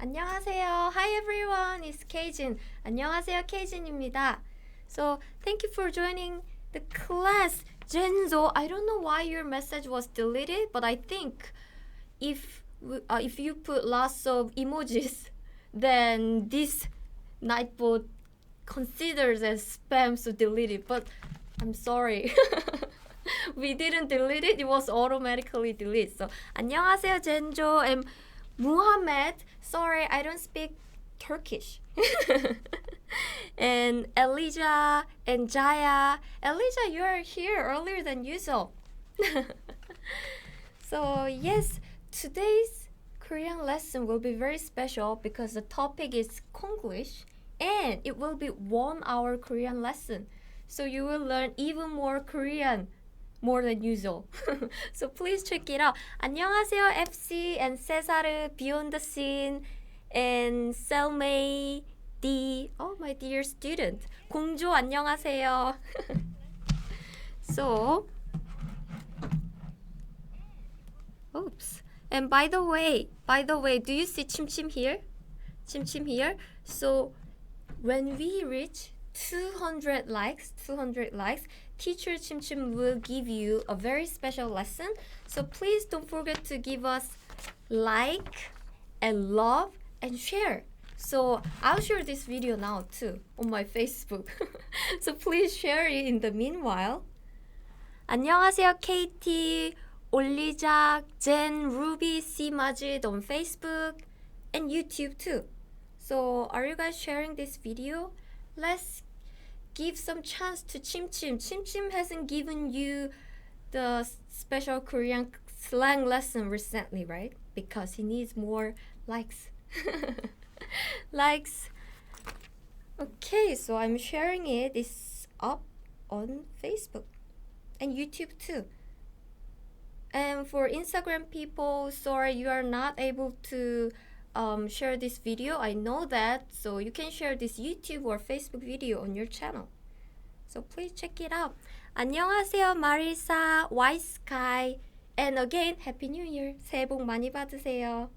안녕하세요. Hi everyone. It's Keijin. 안녕하세요. Keijin입니다. So thank you for joining the class. Genzo, I don't know why your message was deleted, but I think if you put lots of emojis, then this Nightbot considers as spam, so delete it. But I'm sorry. We didn't delete it. It was automatically deleted. So 안녕하세요, Genzo and Muhammad. Sorry, I don't speak Turkish. And Elijah and Jaya. Elijah, you are here earlier than usual. So yes, today's Korean lesson will be very special because the topic is Konglish and it will be 1 hour Korean lesson. So you will learn even more Korean more than usual. So please check it out. 안녕하세요, FC and Cesar Beyond the Scene and Selmay D. Oh, my dear student. 공조 안녕하세요. So, oops. And by the way, do you see Chim here? Chim here. So when we reach 200 likes, teacher Chim will give you a very special lesson. So please don't forget to give us like and love and share. So I'll share this video now too on my Facebook. So please share it in the meanwhile. 안녕하세요, KT, 올리작, Jen, Ruby, C Majid on Facebook and YouTube too. So are you guys sharing this video? Let's give some chance to Chim. Chim hasn't given you the special Korean slang lesson recently, right? Because he needs more likes. Likes. Okay, so I'm sharing it. It's up on Facebook and YouTube too. And for Instagram people, sorry you are not able to share this video. I know that, so you can share this YouTube or Facebook video on your channel. So please check it out. 안녕하세요, Marisa, White Sky, and again, Happy New Year. 새해 복 많이 받으세요.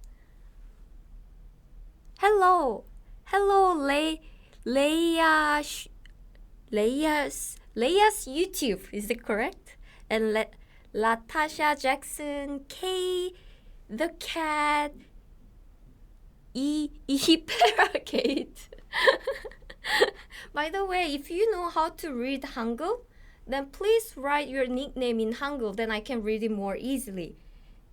Hello, Leia's YouTube, is it correct? And Latasha Jackson, K, the cat, Paragate. By the way, if you know how to read Hangul, then please write your nickname in Hangul, then I can read it more easily.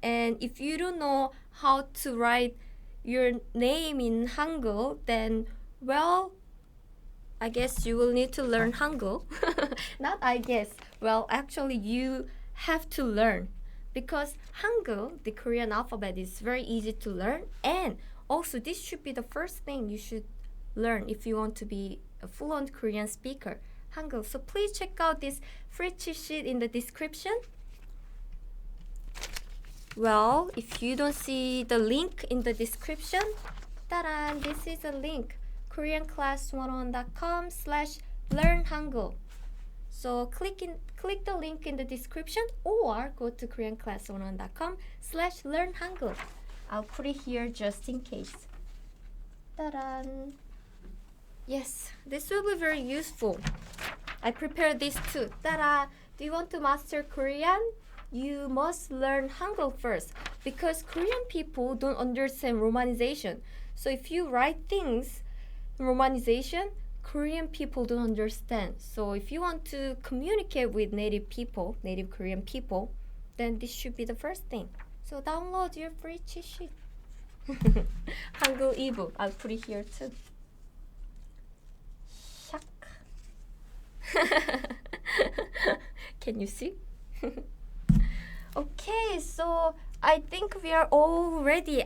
And if you don't know how to write your name in Hangul, then, well, I guess you will need to learn Hangul. Not I guess. Well, actually, you have to learn because Hangul, the Korean alphabet, is very easy to learn. And also, this should be the first thing you should learn if you want to be a fluent Korean speaker, Hangul. So please check out this free cheat sheet in the description. Well, if you don't see the link in the description, ta-da, this is a link, koreanclass101.com/learn Hangul. So click the link in the description or go to koreanclass101.com/learn Hangul. I'll put it here just in case. Ta-da! Yes, this will be very useful. I prepared this too. Ta-da! Do you want to master Korean? You must learn Hangul first because Korean people don't understand romanization. So if you write things in romanization, Korean people don't understand. So if you want to communicate with native Korean people, then this should be the first thing. So download your free cheat sheet. Hangul ebook. I'll put it here too. Shak. Can you see? Okay, so I think we are all ready.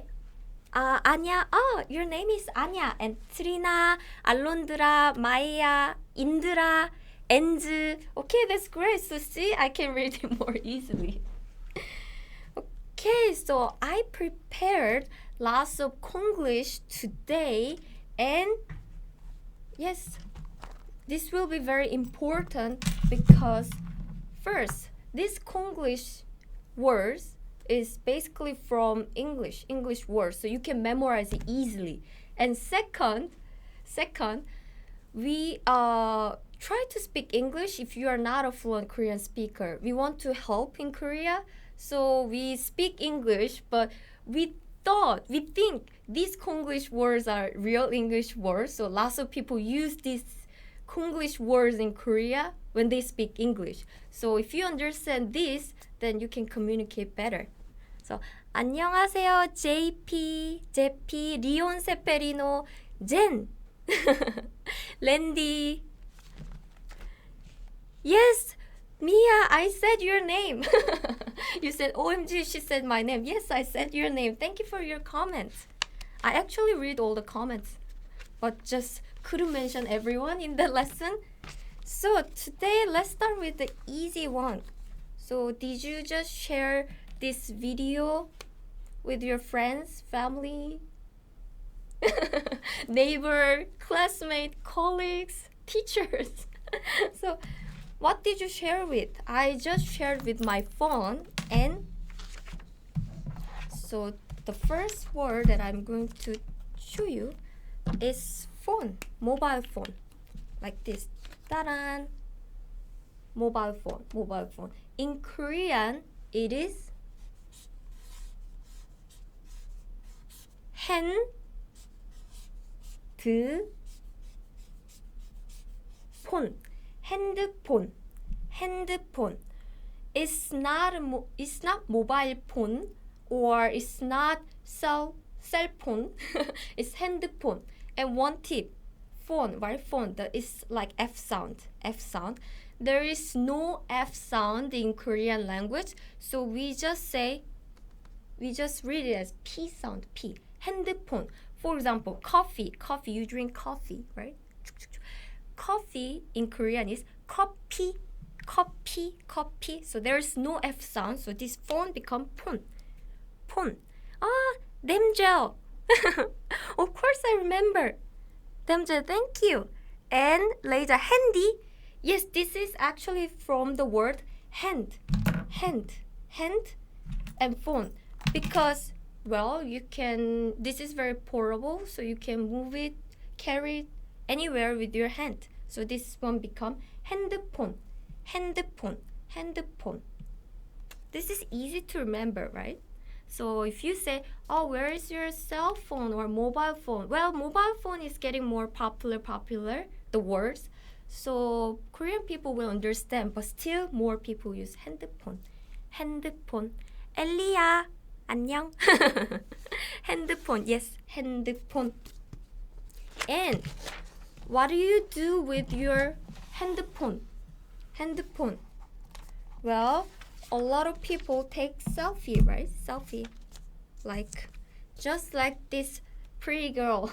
Anya, your name is Anya, and Trina, Alondra, Maya, Indra, Enz. Okay, that's great. So see, I can read it more easily. Okay, so I prepared lots of Konglish today, and yes, this will be very important because first, these Konglish words is basically from English words, so you can memorize it easily. And second, we try to speak English if you are not a fluent Korean speaker. We want to help in Korea, so we speak English, but we think these Konglish words are real English words, so lots of people use these Konglish words in Korea when they speak English. So if you understand this, then you can communicate better. So 안녕하세요, JP, 리온 세페리노, 젠, 랜디. Yes, Mia, I said your name. You said, OMG, she said my name. Yes, I said your name. Thank you for your comments. I actually read all the comments, but just couldn't mention everyone in the lesson. So today, let's start with the easy one. So did you just share this video with your friends, family, neighbor, classmate, colleagues, teachers? So what did you share with? I just shared with my phone, and so the first word that I'm going to show you is phone, mobile phone, like this. Ta-da! Mobile phone. In Korean, it is 핸드폰. It's not mobile phone, or it's not cell phone. It's handphone. And one tip, phone, it's like F sound. There is no F sound in Korean language, so we just read it as P sound, P. Handphone. For example, coffee, you drink coffee, right? Coffee in Korean is coffee. So there is no F sound, so this phone become 폰. 냄새. Of course I remember. 냄새, thank you. And later, handy. Yes, this is actually from the word hand, and phone, because, well, this is very portable, so you can move it, carry it anywhere with your hand. So this one become 핸드폰. This is easy to remember, right? So if you say, where is your cell phone or mobile phone? Well, mobile phone is getting more popular, the words. So Korean people will understand, but still more people use 핸드폰. 엘리야, 안녕. 핸드폰, yes, 핸드폰. And what do you do with your 핸드폰? Well, a lot of people take selfie, right? Selfie. Just like this pretty girl.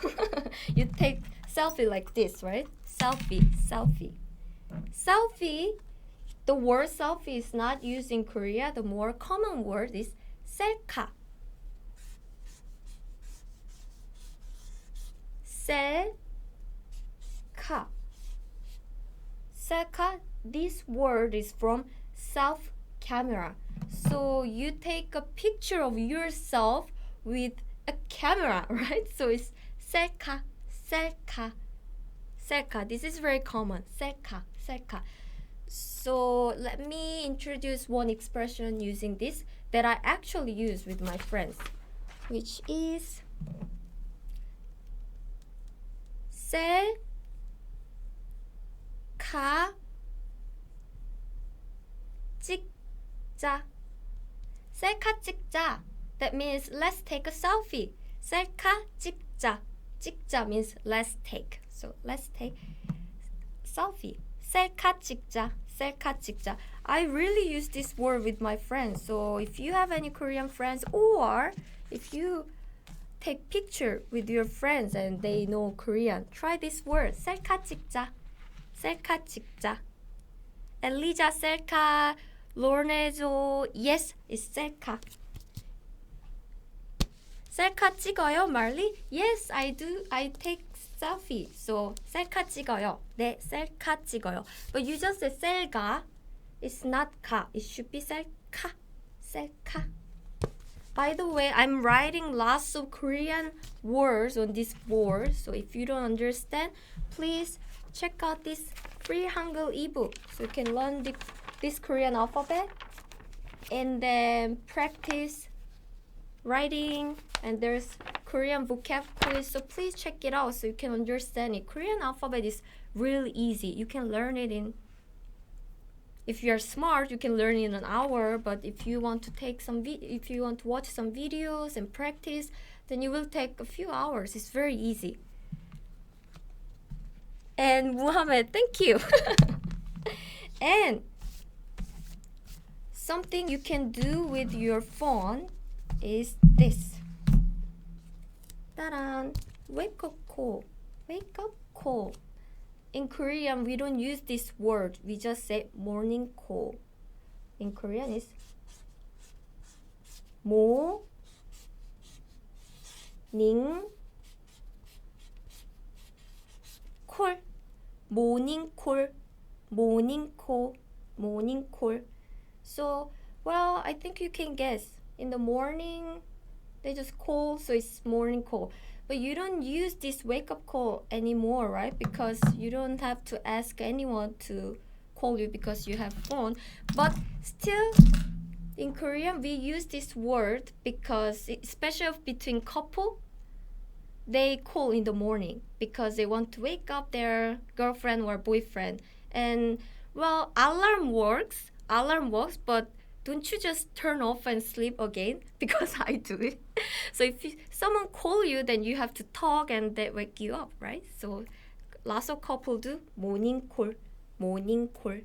You take selfie like this, right? Selfie. The word selfie is not used in Korea. The more common word is 셀카. 셀카. This word is from self camera. So you take a picture of yourself with a camera, right? So it's 셀카. This is very common. 셀카. So let me introduce one expression using this that I actually use with my friends, which is 셀카 찍자. 셀카 찍자. That means let's take a selfie. 셀카 찍자. 찍자 means let's take. So let's take selfie. 셀카 찍자. I really use this word with my friends. So if you have any Korean friends, or if you take picture with your friends and they know Korean, try this word. 셀카 찍자. 엘리자 셀카. 로네조, yes, it's 셀카. 셀카 찍어요, Marley? Yes, I do. I take selfie. So 셀카 찍어요. 네, 셀카 찍어요. But you just say 셀가. It's not 가. It should be 셀카. By the way, I'm writing lots of Korean words on this board. So if you don't understand, please check out this free Hangul ebook. So you can learn this Korean alphabet and then practice writing. And there's Korean vocab quiz. So please check it out so you can understand it. Korean alphabet is really easy. You can learn it in, if you're smart, you can learn in an hour, but if you want to take if you want to watch some videos and practice, then you will take a few hours. It's very easy. And Muhammad, thank you. And something you can do with your phone is this. Ta-da! Wake up call. Wake up call. In Korean, we don't use this word. We just say morning call. In Korean, it's morning call. Morning call. Morning call. Morning call. So, well, I think you can guess. In the morning, they just call, so it's morning call. But you don't use this wake-up call anymore, right? Because you don't have to ask anyone to call you because you have phone. But still, in Korean, we use this word because, especially between couple, they call in the morning because they want to wake up their girlfriend or boyfriend. And, well, alarm works, but don't you just turn off and sleep again? Because I do it. So if someone call you, then you have to talk and they wake you up, right? So lots of couple do morning call, morning call,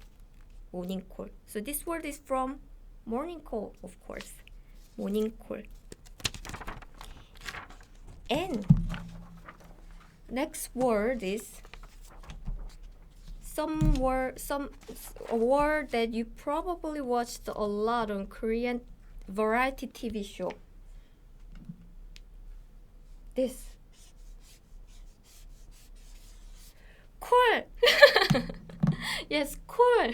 morning call. So this word is from morning call, of course. Morning call. And next word is a word that you probably watched a lot on Korean variety TV show. This. Call. Yes, call.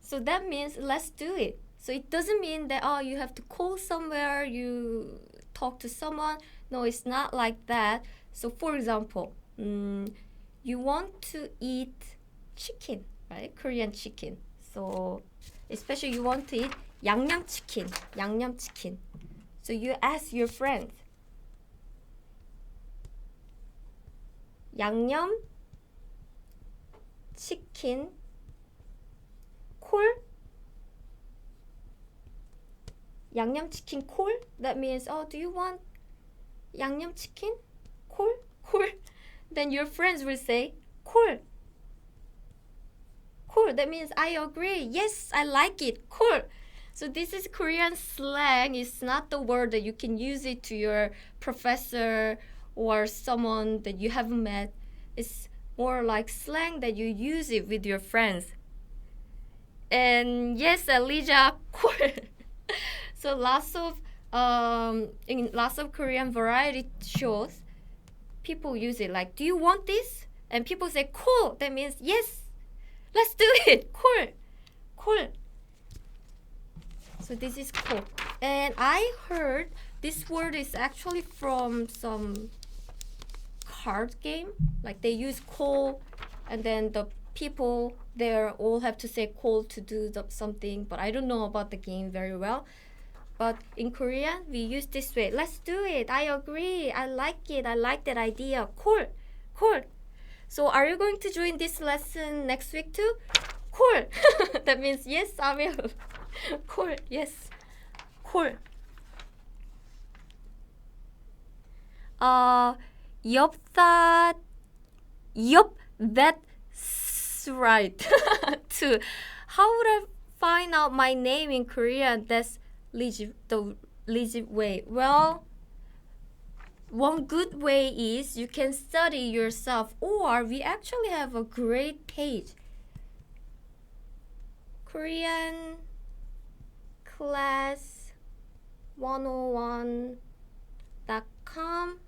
So that means let's do it. So it doesn't mean that you have to call somewhere, you talk to someone. No, it's not like that. So for example, you want to eat chicken, right? Korean chicken. So especially you want to eat 양념 chicken. So you ask your friends, 양념 chicken 콜? 양념 chicken 콜? That means, do you want 양념 chicken? 콜? Then your friends will say, 콜. That means I agree. Yes, I like it. 콜. So this is Korean slang. It's not the word that you can use it to your professor or someone that you haven't met. It's more like slang that you use it with your friends. And yes, Elijah, 콜. So in lots of Korean variety shows, people use it like, do you want this? And people say, 콜. That means, yes, let's do it. 콜. So this is 콜. And I heard this word is actually from some card game. Like they use 콜, and then the people there all have to say 콜 to do something. But I don't know about the game very well. But in Korean, we use this way. Let's do it. I agree. I like it. I like that idea. 콜. So are you going to join this lesson next week too? 콜. That means yes, I will. 콜. Yes. 콜. Yup, that's right. Too. How would I find out my name in Korean? That's the legit way. Well, one good way is you can study yourself, or we actually have a great page, Korean class 101.com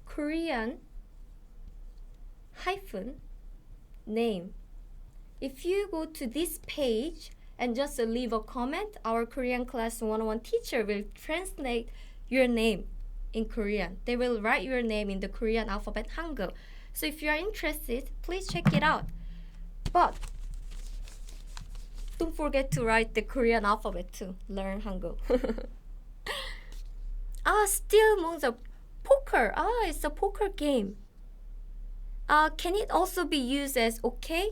Korean hyphen name. If you go to this page and just leave a comment. Our Korean class 101 teacher will translate your name in Korean. They will write your name in the Korean alphabet Hangul. So if you are interested, please check it out. But don't forget to write the Korean alphabet to learn Hangul. Still Monza. Poker. It's a poker game. Can it also be used as okay?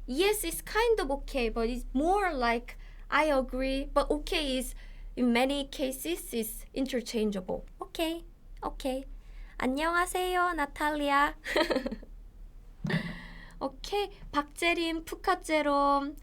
Yes, it's kind of okay, but it's more like I agree. But okay is in many cases is interchangeable. Okay. 안녕하세요, 나탈리아. Okay, 박재림, 푸카제롬,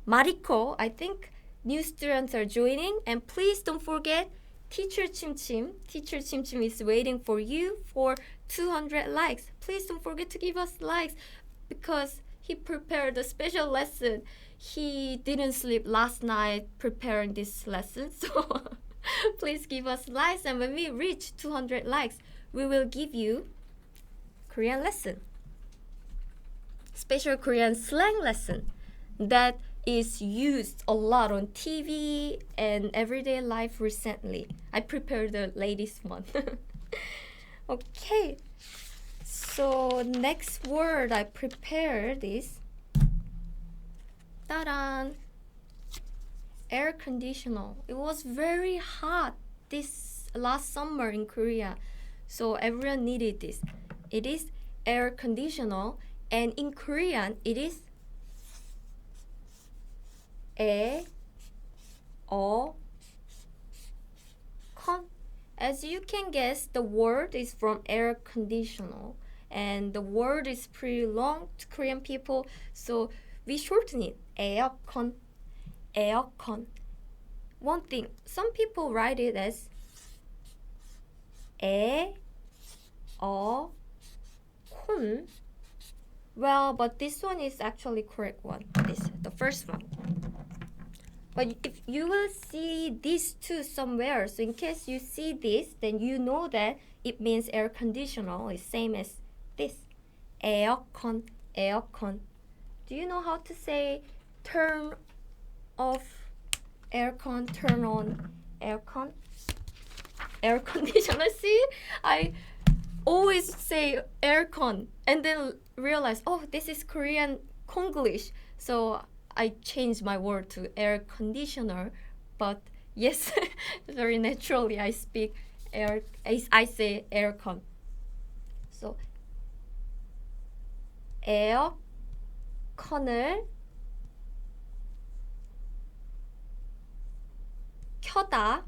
Mariko. I think new students are joining, and please don't forget. Teacher Chimchim is waiting for you for 200 likes. Please don't forget to give us likes because he prepared a special lesson. He didn't sleep last night preparing this lesson. So please give us likes, and when we reach 200 likes, we will give you Korean lesson. Special Korean slang lesson that is used a lot on TV and everyday life recently. I prepared the latest one. Okay, so next word I prepared is ta-da! Air conditioner. It was very hot this last summer in Korea, so everyone needed this. It is air conditioner, and in Korean it is con. As you can guess, the word is from air conditioner, and the word is pretty long to Korean people, so we shorten it. Aircon. One thing, some people write it as con. Well, but this one is actually correct one. This the first one. But if you will see these two somewhere, so in case you see this, then you know that it means air conditioner is same as this. Aircon. Do you know how to say turn off aircon, turn on aircon? Air conditioner. See, I always say aircon and then realize, oh, this is Korean Konglish. So I changed my word to air conditioner, but yes, very naturally I speak air. I say aircon. So 에어컨을 켜다,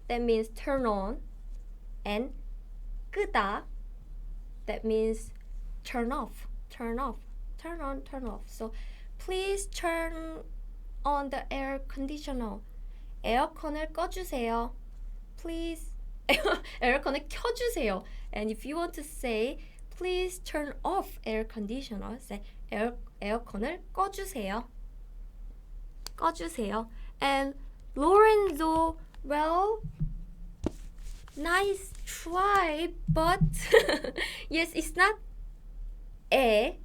that means turn on, and 끄다, that means turn off, turn on, turn off. So please turn on the air conditioner. 에어컨을 꺼주세요. Please 에어컨을 켜주세요. And if you want to say please turn off air conditioner, say 에어컨을 꺼주세요. And Lorenzo, well, nice try, but yes, it's not it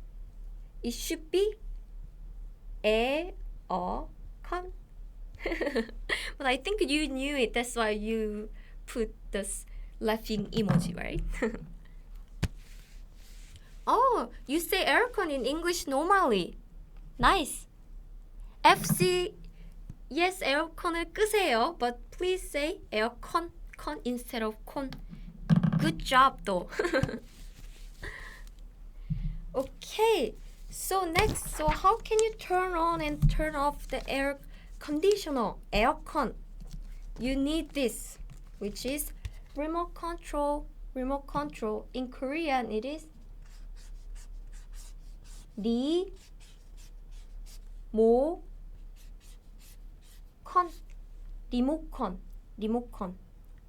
should be con. But I think you knew it, that's why you put this laughing emoji, right? Oh, you say aircon in English normally. Nice. FC, yes, 에어컨을 끄세요, but please say 에어컨, con instead of con. Good job, though. Okay, so next, so how can you turn on and turn off the air conditioner, aircon? You need this, which is remote control. In Korean, it is remote.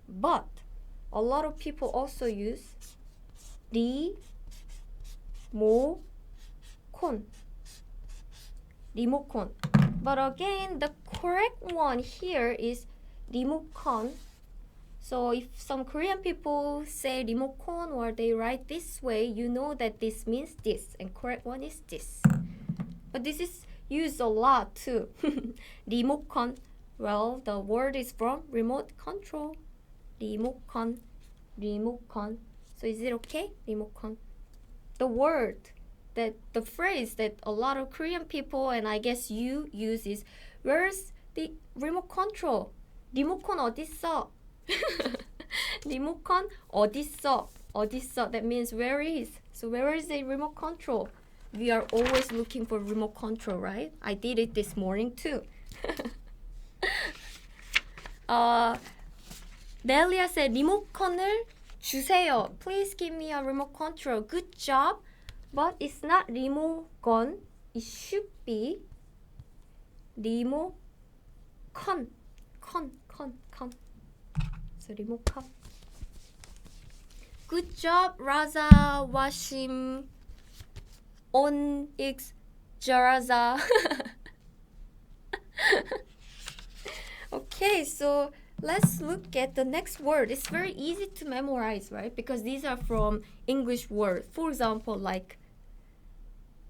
But a lot of people also use remote. But again, the correct one here is remote. So if some Korean people say remote or they write this way, you know that this means this, and correct one is this. But this is used a lot too. Remote con. Well, the word is from remote control. Remote con. Remote con. So is it okay? Remote con. The word that the phrase that a lot of Korean people and I guess you use is where's the remote control? 리모컨 어딨어? 리모컨 어딨어? 어딨어? That means where is? So where is the remote control? We are always looking for remote control, right? I did it this morning too. Delia said 리모컨을 주세요. Please give me a remote control. Good job. But it's not 리모컨. It should be 리모컨. 컨. So 리모컨. Good job, Raza Washim Onyx Jaraza. Okay, so let's look at the next word. It's very easy to memorize, right? Because these are from English words. For example, like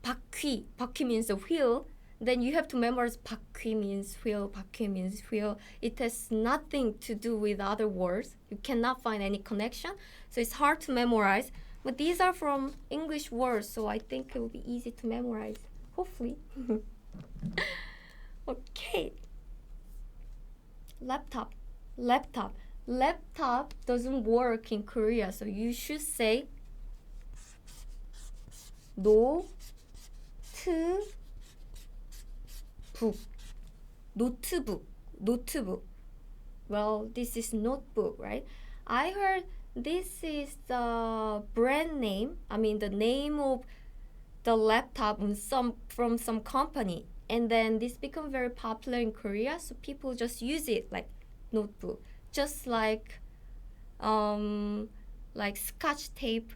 바퀴. 바퀴 means a wheel. Then you have to memorize 바퀴 means wheel. 바퀴 means wheel. It has nothing to do with other words. You cannot find any connection. So it's hard to memorize. But these are from English words, so I think it will be easy to memorize. Hopefully. Okay. Laptop. Laptop doesn't work in Korea, so you should say 노트북. Notebook. Well, this is notebook, right? I heard this is the brand name. I mean, the name of the laptop from some company. And then this become very popular in Korea, so people just use it like notebook. Just like Scotch tape.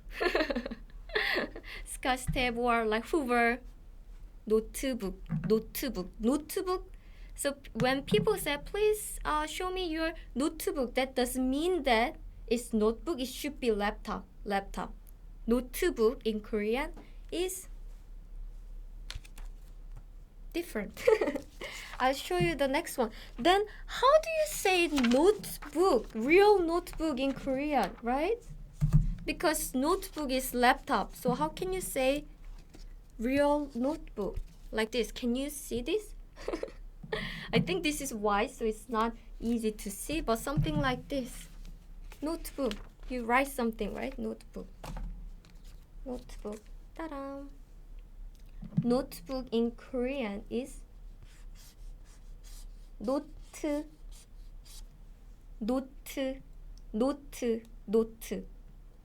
Scotch tape or like Hoover. Notebook. So when people say, please show me your notebook, that doesn't mean that it's notebook. It should be laptop. Notebook in Korean is different. I'll show you the next one. Then how do you say notebook, real notebook in Korean, right? Because notebook is laptop. So how can you say real notebook like this? Can you see this? I think this is white, so it's not easy to see, but something like this. Notebook. You write something, right? Notebook. Ta-da! Notebook in Korean is note.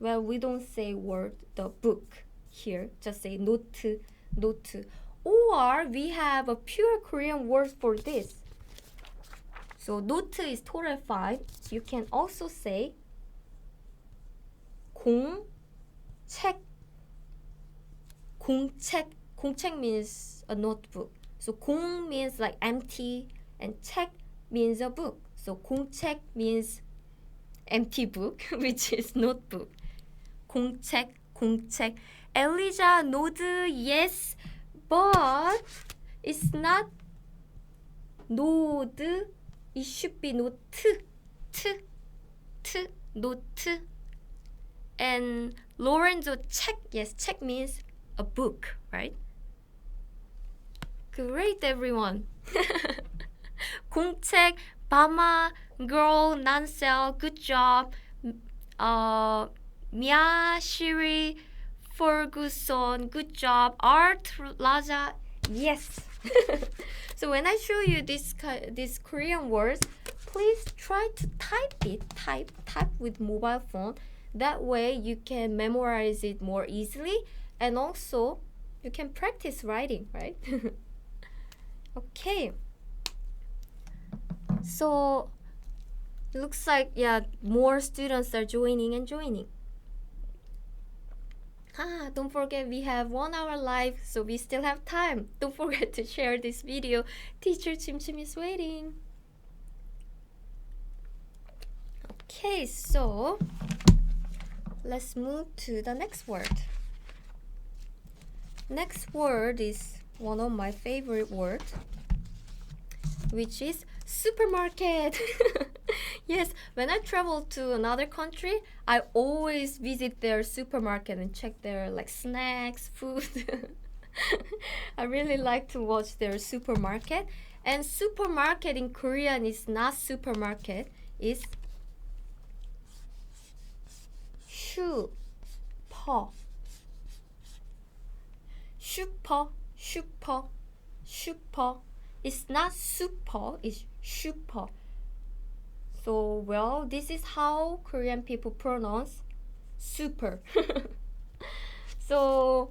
Well, we don't say word, the book here. Just say note. Or we have a pure Korean word for this. So note is total 5. You can also say 공책. 공책 means a notebook. So 공 means like empty and 책 means a book. So 공책 means empty book, which is notebook. 공책. Elijah, Noodle, yes, but it's not Node. It should be note. Note. And Lorenzo, 책. Yes, 책 means a book, right? Great, everyone. 공책, Bama, girl, Nansel, good job. Mia, Shiri, Ferguson, good job. Art, Laja, yes. So when I show you this Korean words, please try to type with mobile phone. That way you can memorize it more easily, and also you can practice writing, right? Okay. So it looks like, yeah, more students are joining. Don't forget we have 1 hour live, so we still have time. Don't forget to share this video. Teacher Chim is waiting. Okay, so let's move to the next word. Next word is one of my favorite words, which is supermarket. Yes, when I travel to another country, I always visit their supermarket and check their like snacks, food. I really like to watch their supermarket. And supermarket in Korean is not supermarket, it's 슈퍼. 슈퍼. It's not super, it's super. So, well, this is how Korean people pronounce super. So,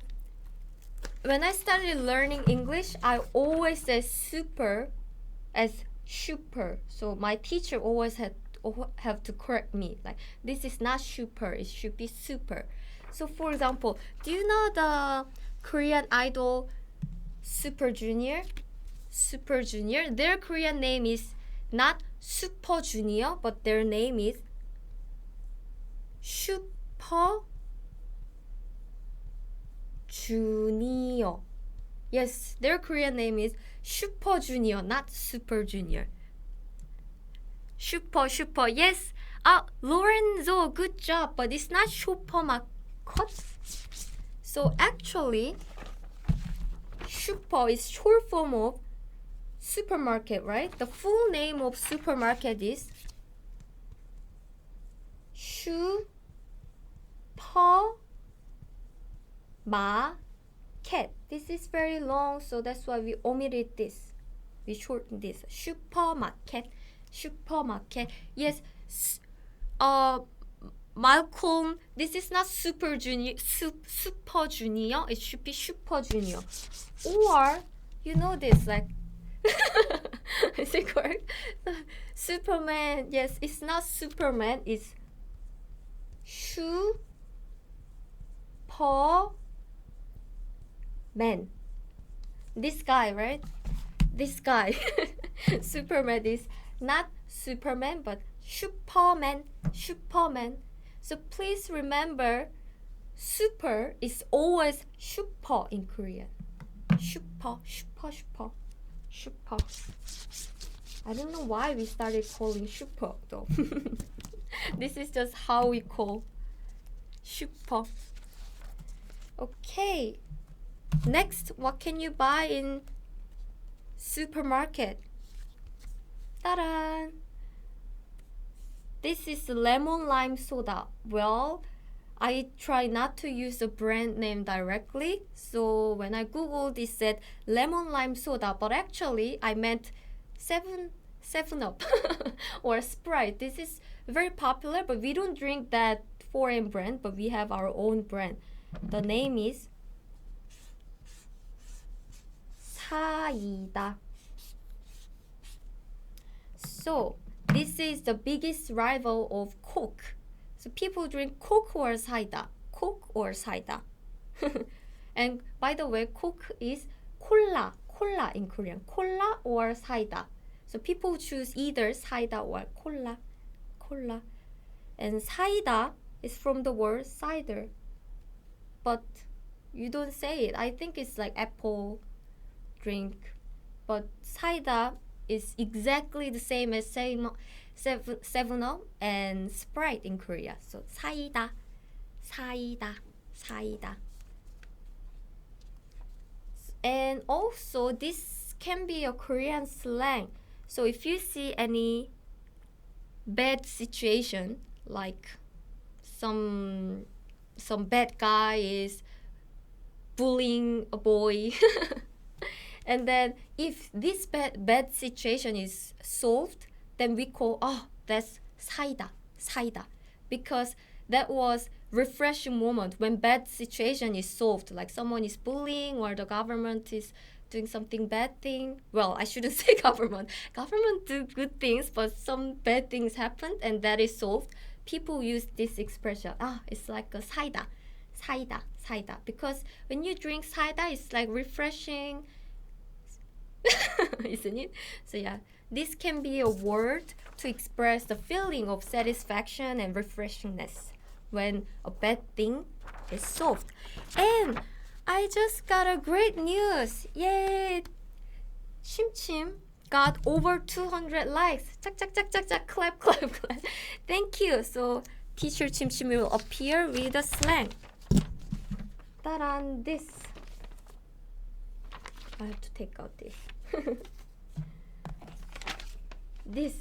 when I started learning English, I always say super as super. So my teacher always have to correct me. Like, this is not super, it should be super. So for example, do you know the Korean idol Super Junior? Super Junior. Their Korean name is not Super Junior, but their name is Super Junior. Yes, their Korean name is Super Junior, not Super Junior. Super. Yes. Lorenzo, good job. But it's not supermarket. So actually, super is short form of supermarket, right? The full name of supermarket is supermarket. This is very long, so that's why we omitted this. We shortened this. Supermarket. Yes. Malcolm, this is not Super Junior. Super Junior. It should be Super Junior. Or you know this, like is it correct? Superman. Yes, it's not Superman. It's Superman. This guy, right? This guy. Superman is not Superman, but Superman. So please remember, super is always super in Korean. Super. I don't know why we started calling super though. This is just how we call super. Okay. Next, what can you buy in supermarket? Ta-da! This is lemon lime soda. Well, I try not to use the brand name directly. So when I googled, it said lemon lime soda, but actually I meant 7-Up or Sprite. This is very popular, but we don't drink that foreign brand, but we have our own brand. The name is 사이다. So this is the biggest rival of Coke. So people drink Coke or cider. And by the way, Coke is cola in Korean. Cola or cider. So people choose either cider or cola. And cider is from the word cider. But you don't say it. I think it's like apple drink. But cider is exactly the same as 7-Up and Sprite in Korea. So 사이다. And also this can be a Korean slang. So if you see any bad situation, like some bad guy is bullying a boy and then if this bad situation is solved, then we call, that's 사이다, because that was refreshing moment when bad situation is solved, like someone is bullying or the government is doing something bad thing. Well, I shouldn't say government do good things, but some bad things happened and that is solved. People use this expression, it's like a 사이다, because when you drink 사이다, it's like refreshing, isn't it? So yeah, this can be a word to express the feeling of satisfaction and refreshingness when a bad thing is solved. And I just got a great news. Yay! Chim got over 200 likes. Chak chak chak chak chak, clap clap clap. Thank you. So teacher Chim will appear with a slang. Ta-da, this. I have to take out this. This.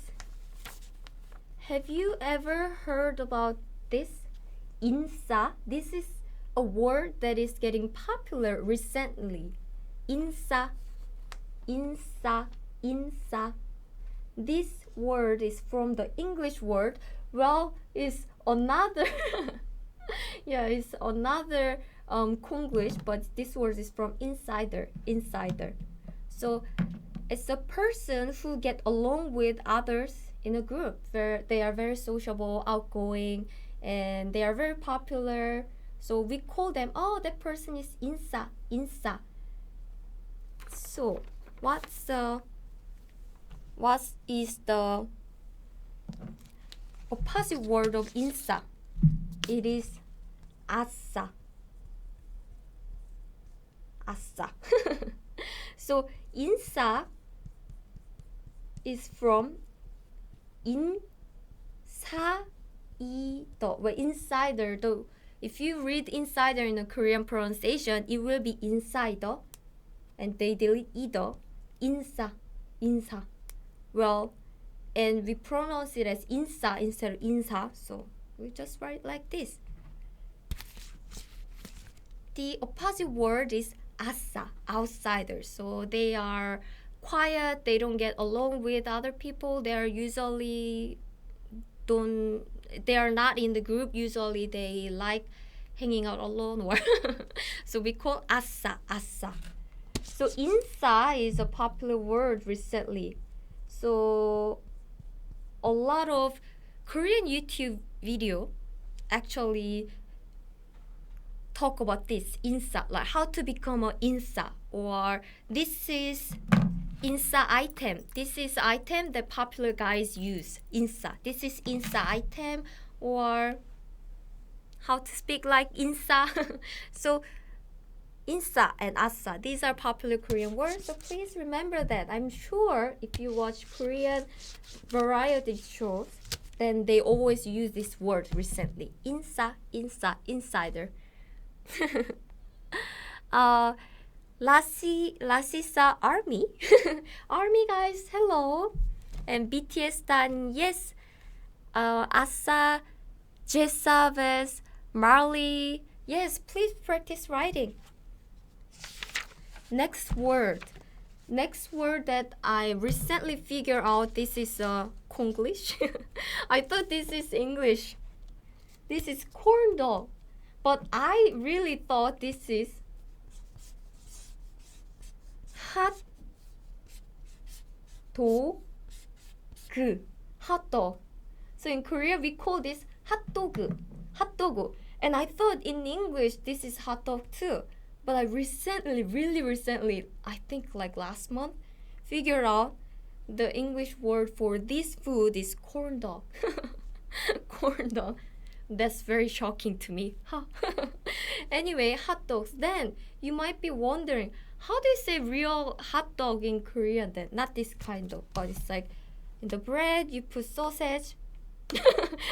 Have you ever heard about this? Insa. This is a word that is getting popular recently. Insa. Insa. Insa. This word is from the English word. Well, it's another. Yeah, it's another Konglish, but this word is from insider. Insider. So it's a person who get along with others in a group where they are very sociable, outgoing, and they are very popular. So we call them, oh, that person is Insa, Insa. So what is the opposite word of Insa? It is Asa. Asa. So Insa is from insider. Well, insider. Though, if you read insider in a Korean pronunciation, it will be insider, and they delete either. Insa, insa. Well, and we pronounce it as insa instead of insa, so we just write like this. The opposite word is asa, outsider. So they are quiet, they don't get along with other people, they are not in the group. Usually they like hanging out alone, or so we call asa, asa. So insa is a popular word recently. So a lot of Korean YouTube video actually talk about this Insa, like how to become an Insa, or this is Insa item. This is item that popular guys use. Insa. This is Insa item, or how to speak like Insa. So Insa and Asa, these are popular Korean words, so please remember that. I'm sure if you watch Korean variety shows, then they always use this word recently. Insa, Insa, insider. Lasisa Army. Army guys, hello. And BTS Dan, yes. Asa, SelfService, Marley. Yes, please practice writing. Next word that I recently figured out, this is Konglish. I thought this is English. This is corn dog. But I really thought this is hot dog. Hot dog. So in Korea we call this hot dog. Hot dog. And I thought in English this is hot dog too. But I really recently, I think like last month, figured out the English word for this food is corn dog. Corn dog. That's very shocking to me. Huh? Anyway, hot dogs. Then you might be wondering, how do you say real hot dog in Korean then? Not this kind of, but it's like in the bread you put sausage.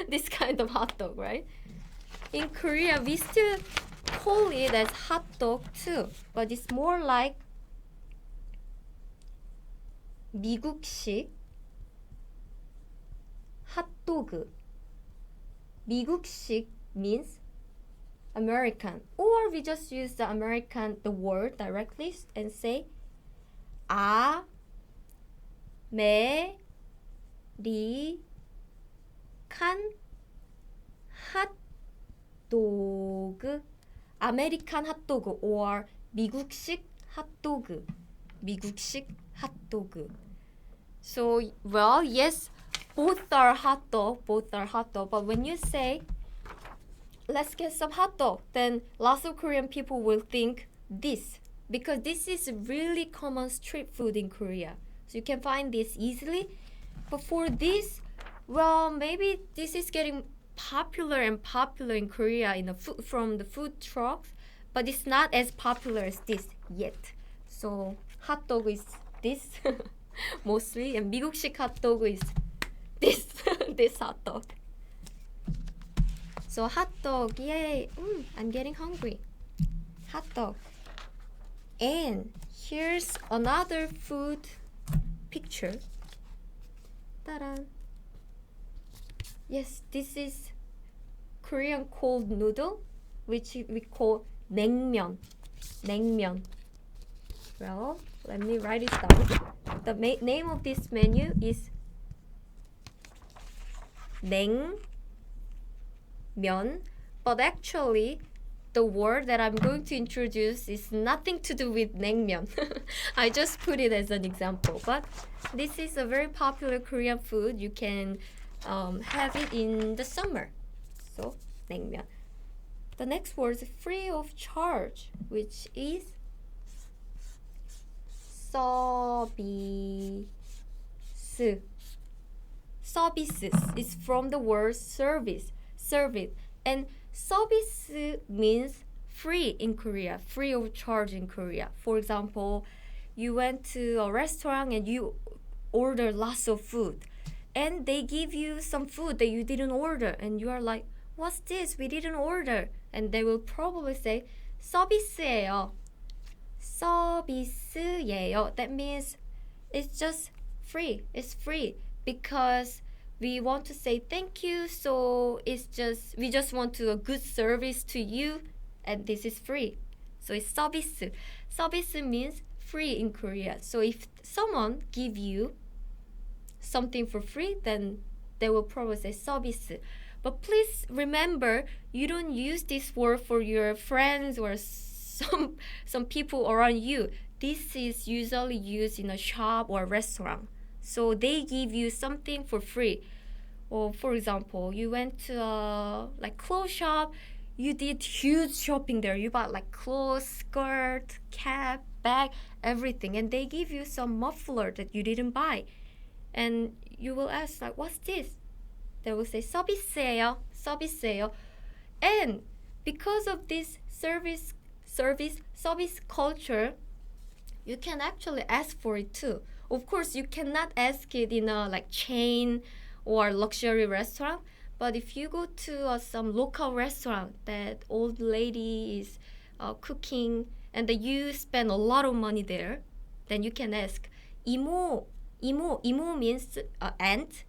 This kind of hot dog, right? In Korea, we still call it as hot dog too, but it's more like 미국식 핫도그. 미국식 means American, or we just use the word directly and say 아메리칸 핫도그. American 핫도그 or 미국식 핫도그. 미국식 핫도그. So, well, yes, both are hot dog, but when you say let's get some hot dog, then lots of Korean people will think this, because this is really common street food in Korea. So you can find this easily. But for this, well, maybe this is getting popular in Korea from the food trucks, but it's not as popular as this yet. So hot dog is this mostly, and 미국식 hot dog is this this hot dog. So hot dog, yay! I'm getting hungry. Hot dog. And here's another food picture. Ta-da! Yes, this is Korean cold noodle, which we call 냉면. 냉면. Well, let me write it down. The name of this menu is 냉면, but actually the word that I'm going to introduce is nothing to do with 냉면. I just put it as an example, but this is a very popular Korean food. You can have it in the summer. So 냉면. The next word is free of charge, which is 서비스. Services is from the word service. Service. And service means free in Korea, free of charge in Korea. For example, you went to a restaurant and you order lots of food, and they give you some food that you didn't order, and you are like, what's this? We didn't order. And they will probably say, 서비스예요. 서비스예요. That means it's just free. It's free because we want to say thank you, so we just want to a good service to you, and this is free. So it's 서비스. 서비스 means free in Korea. So if someone give you something for free, then they will probably say 서비스. But please remember, you don't use this word for your friends or some people around you. This is usually used in a shop or restaurant. So they give you something for free. Or for example, you went to a clothes shop, you did huge shopping there. You bought clothes, skirt, cap, bag, everything, and they give you some muffler that you didn't buy. And you will ask what's this? They will say 서비스예요. 서비스예요. And because of this service culture, you can actually ask for it too. Of course, you cannot ask it in a chain or luxury restaurant, but if you go to some local restaurant that old lady is cooking and that you spend a lot of money there, then you can ask 이모 means aunt.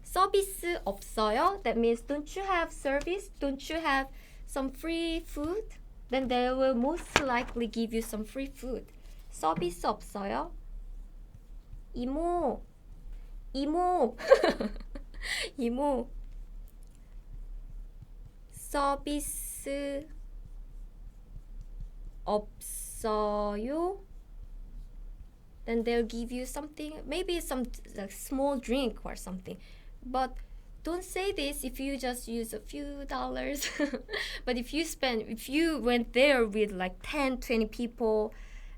서비스 없어요? That means don't you have service? Don't you have some free food? Then they will most likely give you some free food. 서비스 없어요? 이모 이모 서비스 없어요? Then they'll give you something, maybe some small drink or something. But don't say this if you just use a few dollars. But if you went there with 10, 20 people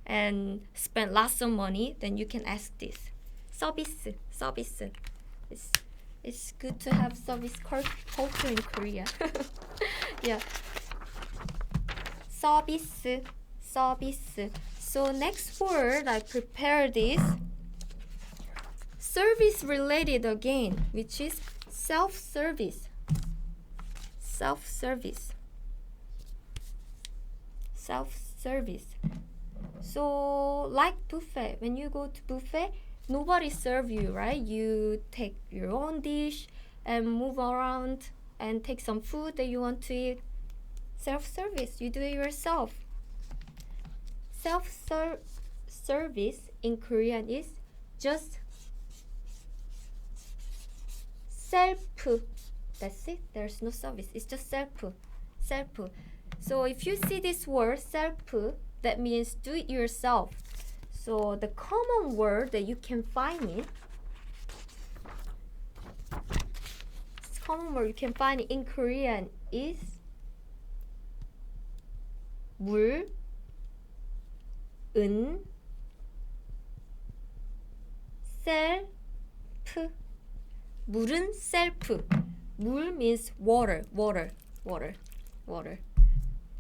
and spent lots of money, then you can ask this. 서비스. It's good to have service culture in Korea. Yeah. 서비스. So next word I prepared is service related again, which is SelfService. SelfService. So like buffet, when you go to buffet, nobody serve you, right? You take your own dish and move around and take some food that you want to eat. Self-service, you do it yourself. Self-service in Korean is just self. That's it. There's no service. It's just self. So if you see this word self, that means do it yourself. So the common word that you can find in Korean is 물, 은, 셀프. 물은 셀프. 물 means water.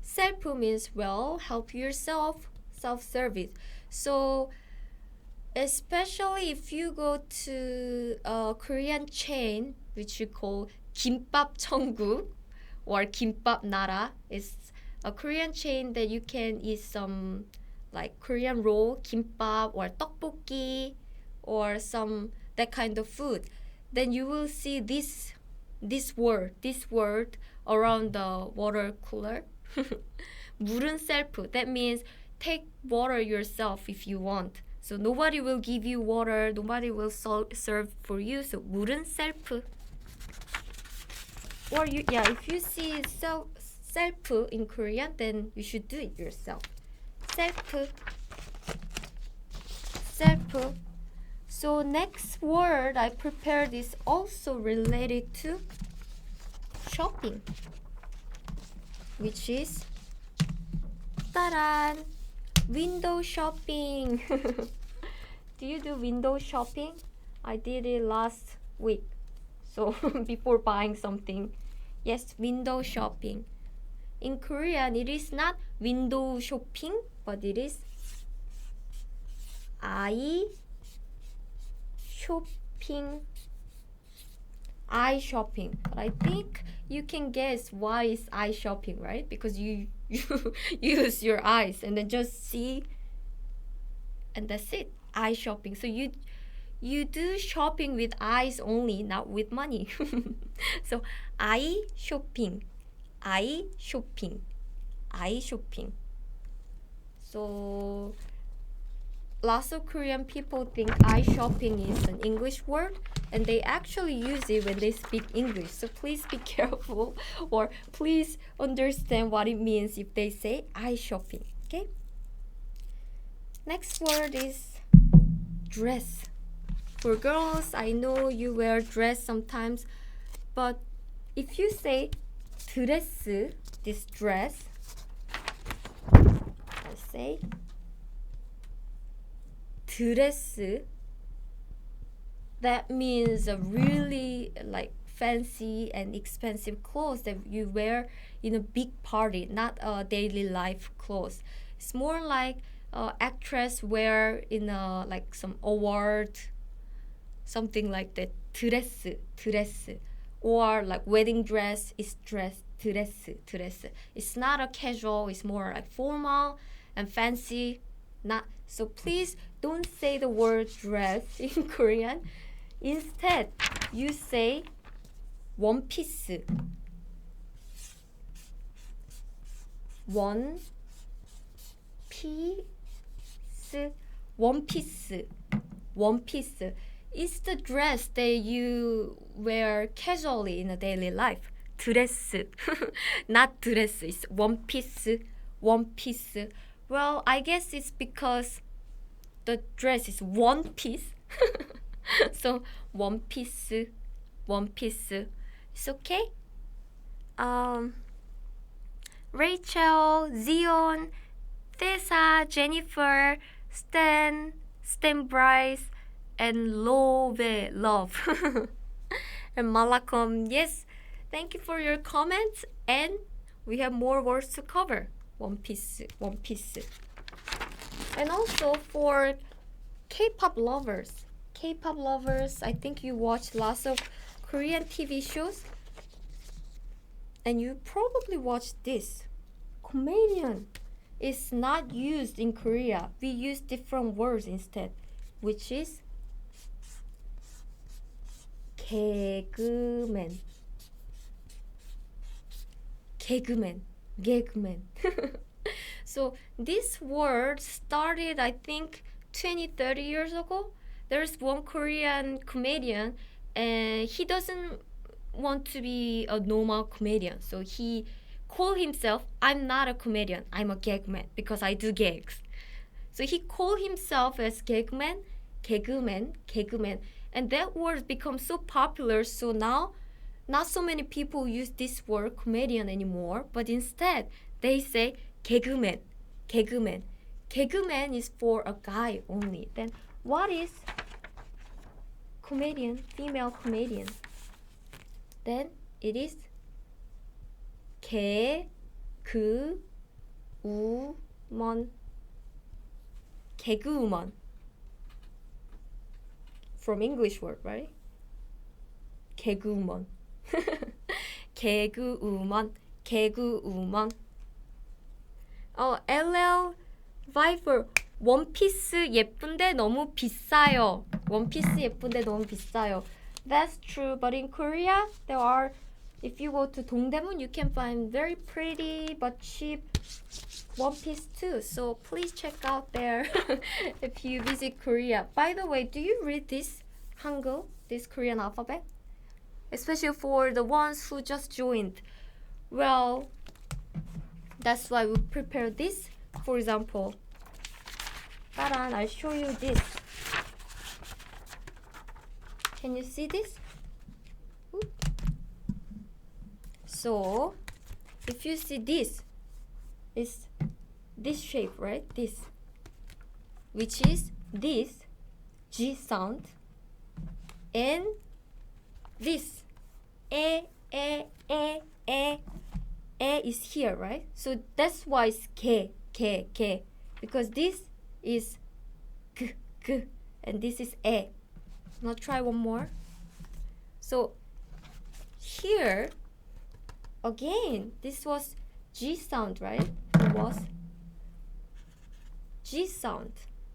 self means, well, help yourself, self-service. So especially if you go to a Korean chain, which you call 김밥 천국 or 김밥 나라, it's a Korean chain that you can eat some like Korean roll, 김밥 or 떡볶이 or some that kind of food. Then you will see this word around the water cooler. 물은 셀프. That means take water yourself if you want. So nobody will give you water, nobody will serve for you. So 물은 셀프. Or if you see 셀프 in Korean, then you should do it yourself. 셀프. So next word I prepared is also related to shopping, which is 따란, window shopping. Do you do window shopping? I did it last week. So before buying something. Yes, window shopping. In Korean, it is not window shopping, but it is EyeShopping. EyeShopping. But I think you can guess why it's EyeShopping, right? Because you use your eyes and then just see, and that's it. EyeShopping. So you do shopping with eyes only, not with money. So EyeShopping. So lots of Korean people think EyeShopping is an English word, and they actually use it when they speak English. So please be careful, or please understand what it means if they say EyeShopping. Okay? Next word is dress. For girls, I know you wear dress sometimes, but if you say 드레스, this dress, let's say 드레스, that means a really like fancy and expensive clothes that you wear in a big party, not a daily life clothes. It's more like actress wear in a like some award, something like that. 드레스. Or like wedding dress is 드레스. It's not a casual, it's more like formal and fancy. Not so please don't say the word dress in Korean. Instead, you say one piece. One piece. It's the dress that you wear casually in a daily life. 드레스. Not dress. It's one piece. Well, I guess it's because the dress is one piece. So one piece. It's okay. Rachel, Zion, Tessa, Jennifer, Stan Bryce, and Love. And Malakom, yes, thank you for your comments, and we have more words to cover. One piece. And also for K-pop lovers, I think you watch lots of Korean TV shows, and you probably watch this. Comedian is not used in Korea. We use different words instead, which is 개그맨. So this word started, I think, 20-30 years ago. There's one Korean comedian, and he doesn't want to be a normal comedian. So he called himself, I'm not a comedian, I'm a gagman, because I do gags. So he called himself as gagman. And that word becomes so popular, so now not so many people use this word comedian anymore, but instead they say 개그맨. 개그맨 is for a guy only. Then what is comedian, female comedian? Then it is 개그맨. 개그우먼. 개그우먼. From English word, right? 개그우먼. 개그우먼. 개그우먼. LL Viper. 원피스 예쁜데 너무 비싸요. 원피스 예쁜데 너무 비싸요. That's true, but in Korea, there are, if you go to Dongdaemun, you can find very pretty but cheap one piece too. So please check out there if you visit Korea. By the way, do you read this Hangul, this Korean alphabet? Especially for the ones who just joined. Well, that's why we prepare this. For example, Taran, I'll show you this. Can you see this? So, if you see this, it's this shape, right? This, which is this G sound, and this is here, right? So that's why it's ke, because this is g, and this is e. Now try one more. So here again, this was G sound, right? It was G sound,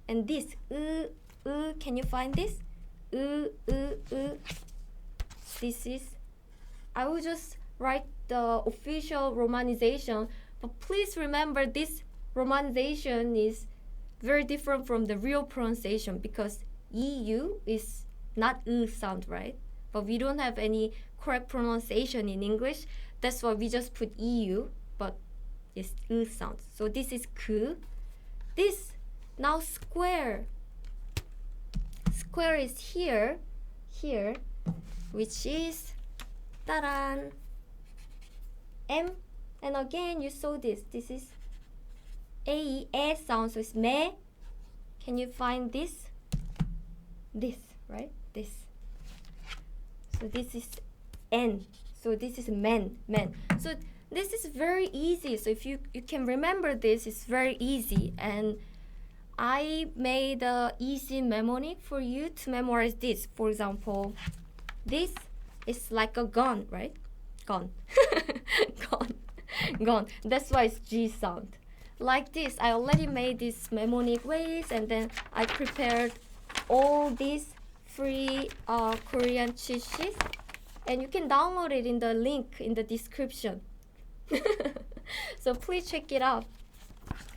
and this can you find this? This is, I will just write the official romanization, but please remember this romanization is very different from the real pronunciation, because EU is not sound, right? But we don't have any correct pronunciation in English. That's why we just put EU, but it's sound. So this is 그. This, now square. Square is here, which is taran, M. And again, you saw this. This is A sound, so it's me. Can you find this? This, right? This. So this is N. So this is men. So this is very easy. So if you can remember this, it's very easy. And I made a easy mnemonic for you to memorize this. For example, this is like a gun, right? Gun. Gun. That's why it's G sound. Like this, I already made these mnemonic ways, and then I prepared all these free Korean cheat sheets, and you can download it in the link in the description. So please check it out.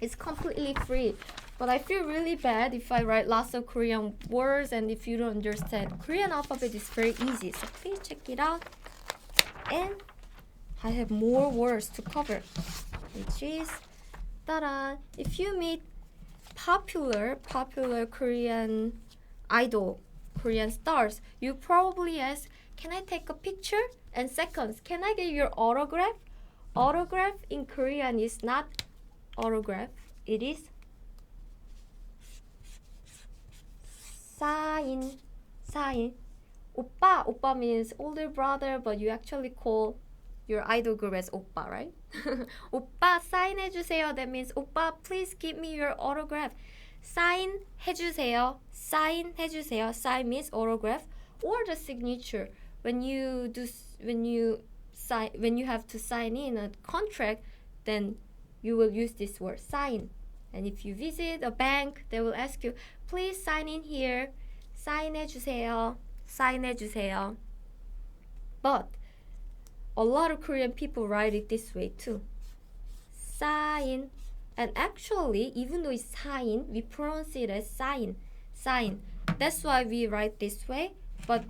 It's completely free. But I feel really bad if I write lots of Korean words and if you don't understand. Korean alphabet is very easy, so please check it out. And I have more words to cover, which is ta-da! If you meet popular Korean idol, Korean stars, you probably ask, can I take a picture? And seconds, can I get your autograph? Autograph in Korean is not autograph, it is sign. Oppa means older brother, but you actually call your idol group as oppa, right? 오빠 사인해주세요. That means 오빠, please give me your autograph. 사인해주세요. 사인해주세요. Sign means autograph or the signature. When you have to sign in a contract, then you will use this word sign. And if you visit a bank, they will ask you, please sign in here. 사인해주세요. 사인해주세요. But a lot of Korean people write it this way too. Sign. And actually, even though it's sign, we pronounce it as sign. Sign. That's why we write this way. But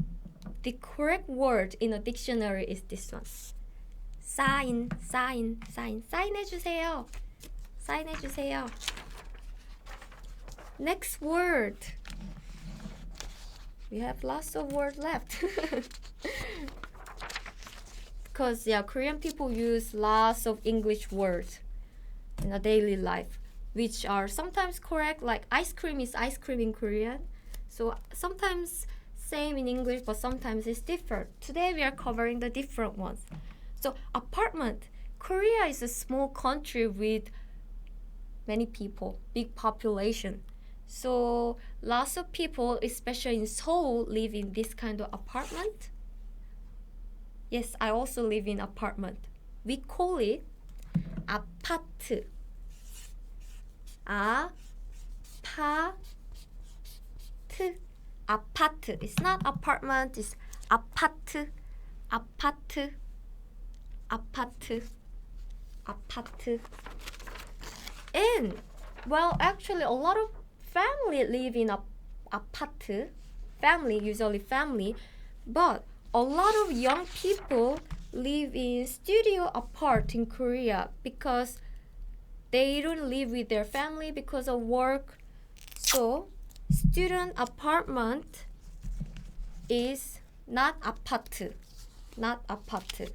the correct word in a dictionary is this one. Sign. 사인해주세요. 사인해주세요. Next word. We have lots of words left. Because Korean people use lots of English words in a daily life, which are sometimes correct, like ice cream is ice cream in Korean. So sometimes same in English, but sometimes it's different. Today we are covering the different ones. So apartment. Korea is a small country with many people, big population. So lots of people, especially in Seoul, live in this kind of apartment. Yes, I also live in apartment. We call it 아파트. 아파트. 아파트. It's not apartment, it's 아파트. 아파트. 아파트. 아파트. And well, actually a lot of family live in 아파트. Family, usually family, but a lot of young people live in studio apart in Korea because they don't live with their family because of work. So student apartment is not 아파트. Not 아파트.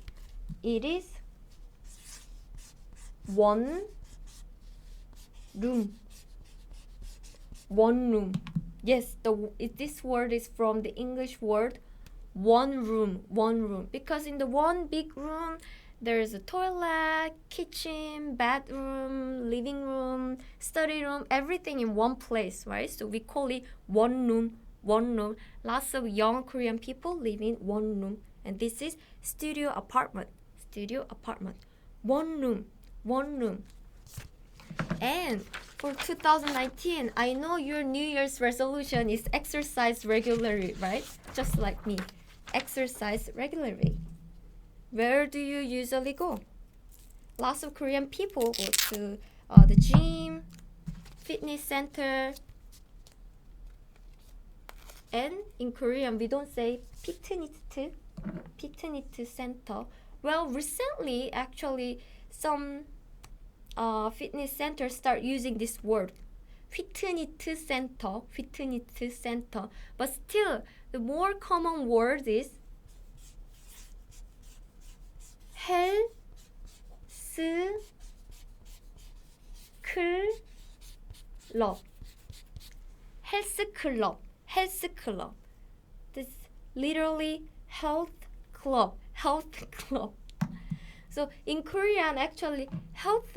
It is one room. One room. Yes, this word is from the English word one room. One room. Because in the one big room, there is a toilet, kitchen, bedroom, living room, study room, everything in one place, right? So we call it one room. One room. Lots of young Korean people live in one room. And this is studio apartment. Studio apartment. One room. One room. And for 2019, I know your New Year's resolution is exercise regularly, right? Just like me. Exercise regularly. Where do you usually go? Lots of Korean people go to the gym, fitness center. And in Korean, we don't say 피트니스 center. Well, recently, actually, some fitness centers start using this word, 피트니스 center. But still, the more common word is 헬스 클럽. This literally health club. So in Korean, actually, health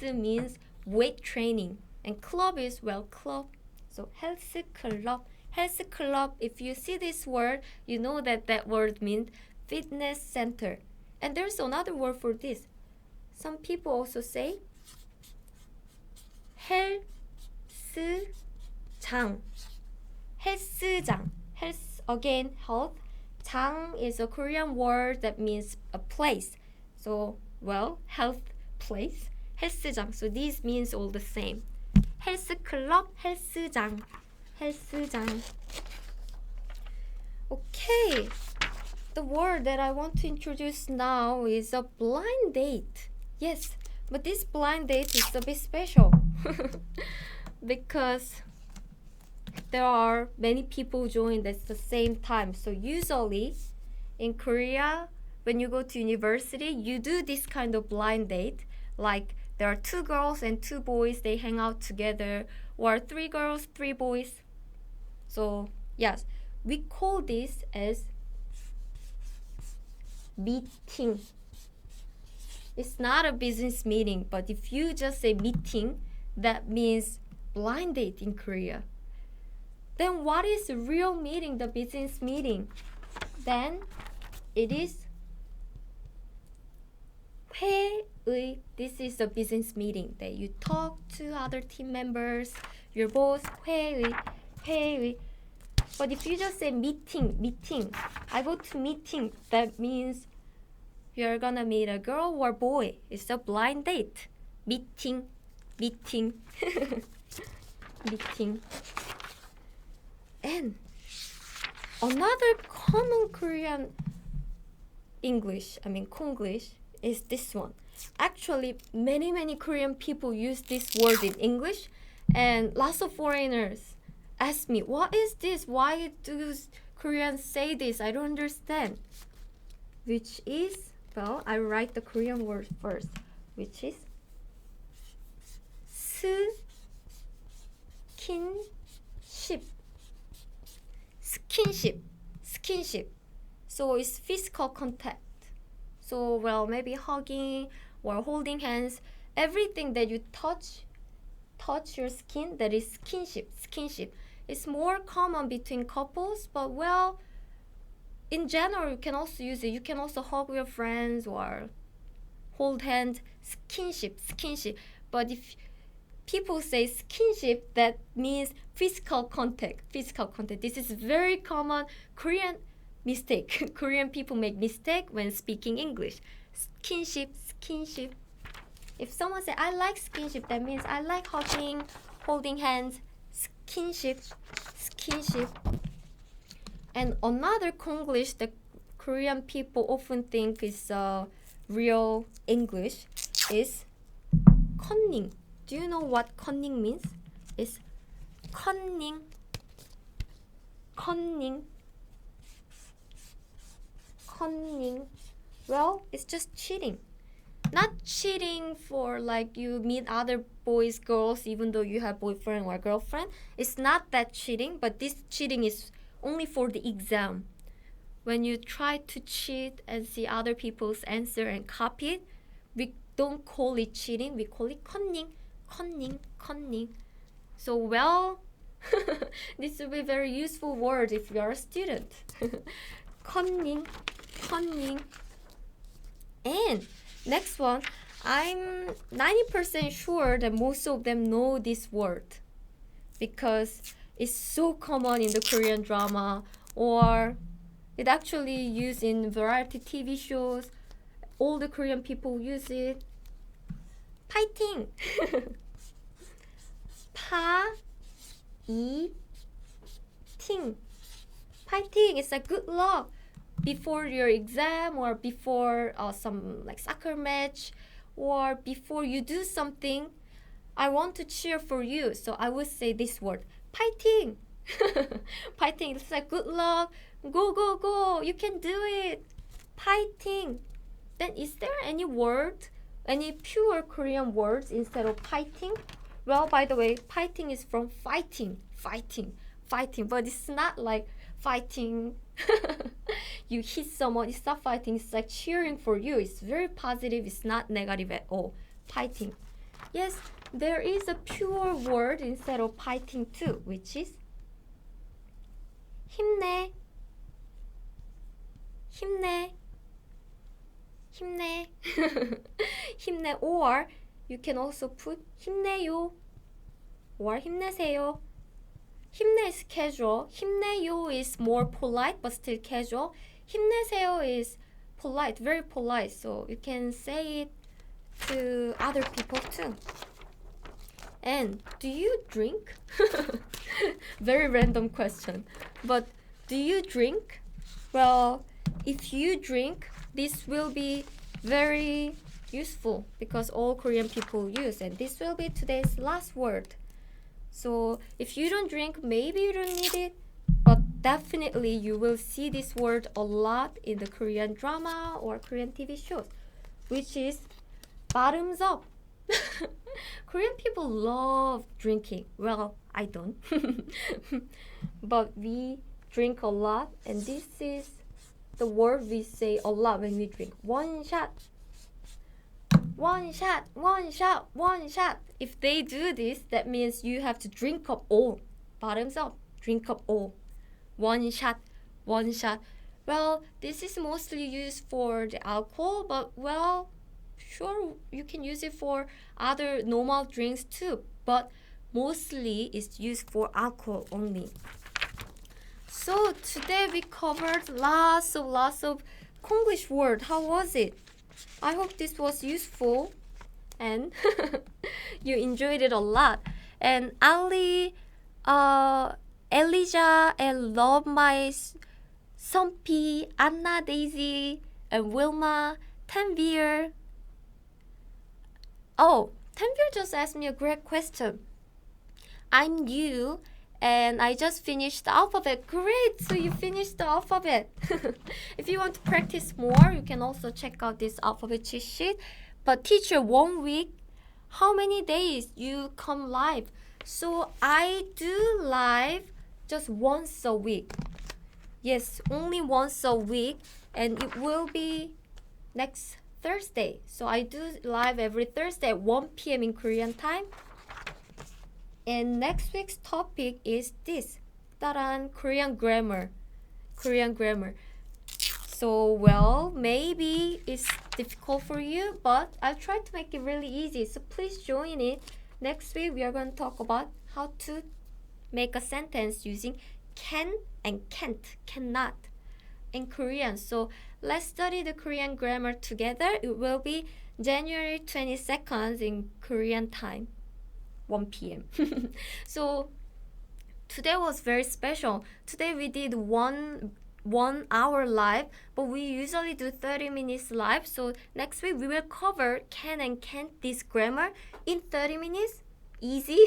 means weight training, and club is club. So health club. If you see this word, you know that word means fitness center. And there's another word for this. Some people also say 헬스장. Health, again, health. 장 is a Korean word that means a place. So, health place. 헬스장. So these means all the same. 헬스 클럽, 헬스장. Okay. The word that I want to introduce now is a blind date. Yes, but this blind date is a bit special because there are many people joined at the same time. So usually in Korea, when you go to university, you do this kind of blind date. Like there are 2 girls and 2 boys, they hang out together, or 3 girls, 3 boys. So yes, we call this as meeting. It's not a business meeting, but if you just say meeting, that means blind date in Korea. Then what is the real meeting, the business meeting? Then it is 회의. This is the business meeting that you talk to other team members, your boss, 회의. But if you just say meeting, I go to meeting, that means you're gonna meet a girl or boy. It's a blind date. Meeting. Meeting. And another common Korean Konglish is this one. Actually, many Korean people use this word in English, and lots of foreigners ask me, what is this? Why do Koreans say this? I don't understand. Which is, I write the Korean word first, which is skinship. So it's physical contact. So maybe hugging or holding hands. everything that you touch your skin, that is skinship. It's more common between couples, but well, in general, you can also use it. You can also hug your friends or hold hands, skinship. But if people say skinship, that means physical contact. This is very common Korean mistake. Korean people make mistake when speaking English. Skinship. If someone say, I like skinship, that means I like hugging, holding hands, skinship. And another Konglish that Korean people often think is real English is conning. Do you know what conning means? It's conning. Well, it's just cheating. Not cheating for like you meet other boys, girls, even though you have boyfriend or girlfriend. It's not that cheating, but this cheating is only for the exam. When you try to cheat and see other people's answer and copy it, we don't call it cheating, we call it conning. So well, this will be a very useful word if you are a student. conning. And next one, I'm 90% sure that most of them know this word because it's so common in the Korean drama, or it actually used in variety TV shows. All the Korean people use it. Pithing. Pithing is a good luck before your exam, or before some like soccer match, or before you do something. I want to cheer for you, so I would say this word, pithing. Pithing is like good luck, go, you can do it, pithing. Then is there any word, any pure Korean words instead of pithing? Well, by the way, pithing is from fighting, but it's not like fighting. You hit someone, it's not fighting, it's like cheering for you. It's very positive, it's not negative at all. Pithing. Yes, there is a pure word instead of pithing too, which is 힘내. 힘내, or you can also put 힘내요 or 힘내세요. 힘내 is casual, 힘내요 is more polite but still casual. 힘내세요 is polite, very polite, so you can say it to other people too. And do you drink? Very random question, but do you drink? Well, if you drink, this will be very useful because all Korean people use, and this will be today's last word. So if you don't drink, maybe you don't need it, but definitely you will see this word a lot in the Korean drama or Korean TV shows, which is bottoms up. Korean people love drinking. Well, I don't. But we drink a lot, and this is the word we say a lot when we drink. One shot. If they do this, that means you have to drink up all. Bottoms up, drink up all. One shot. Well, this is mostly used for the alcohol, but well, sure, you can use it for other normal drinks too, but mostly it's used for alcohol only. So today we covered lots of Konglish word. How was it? I hope this was useful and you enjoyed it a lot. And Ali, Elijah, and love my Selfie, Anna, Daisy, and Wilma, Tanvir. Oh, Tanvir just asked me a great question. I'm new and I just finished the alphabet. Great, so you finished the alphabet. If you want to practice more, you can also check out this alphabet cheat sheet. But teacher, 1 week, how many days you come live? So I do live just once a week. Yes, only once a week, and it will be next Thursday. So I do live every Thursday at 1 p.m. in Korean time. And next week's topic is this. Ta-da! Korean grammar. Korean grammar. So, well, maybe it's difficult for you, but I'll try to make it really easy. So please join it. Next week, we are going to talk about how to make a sentence using can and can't, cannot in Korean. So let's study the Korean grammar together. It will be January 22nd in Korean time, 1 p.m. So today was very special. Today we did one hour live, but we usually do 30 minutes live. So next week we will cover can and can't this grammar in 30 minutes. Easy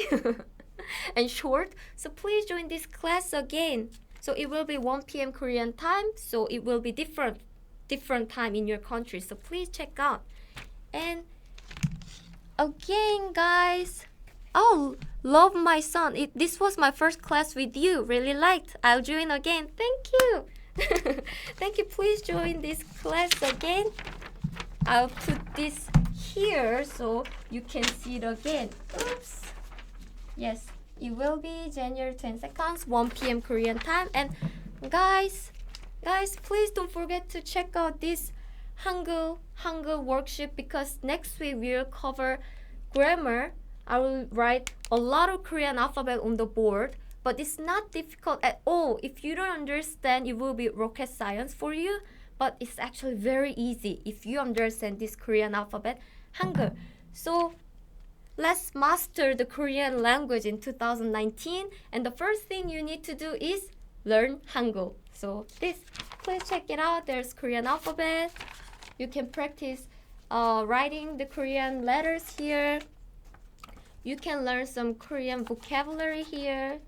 and short. So please join this class again. So it will be 1 p.m. Korean time. So it will be different time in your country. So please check out. And again, guys, oh, love my son. This was my first class with you. Really liked. I'll join again. Thank you. Thank you. Please join this class again. I'll put this here so you can see it again. Oops. Yes, it will be January 22nd, 1 p.m. Korean time. And guys, please don't forget to check out this Hangul worksheet, because next week we'll cover grammar. I will write a lot of Korean alphabet on the board, but it's not difficult at all. If you don't understand, it will be rocket science for you, but it's actually very easy if you understand this Korean alphabet, Hangul. So let's master the Korean language in 2019, and the first thing you need to do is learn Hangul. So please check it out. There's Korean alphabet. You can practice writing the Korean letters here. You can learn some Korean vocabulary here.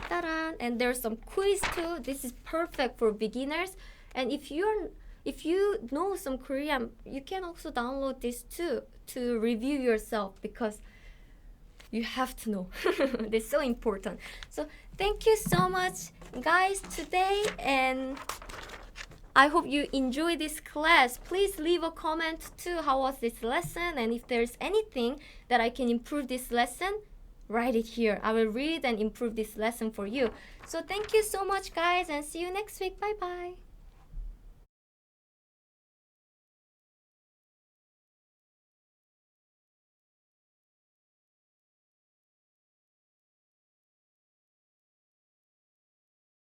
Ta-da! And there's some quiz too. This is perfect for beginners. And if you know some Korean, you can also download this too to review yourself, because you have to know. It's so important. So thank you so much, guys, today, and I hope you enjoy this class. Please leave a comment too. How was this lesson? And if there's anything that I can improve this lesson, write it here. I will read and improve this lesson for you. So thank you so much, guys, and see you next week. Bye-bye.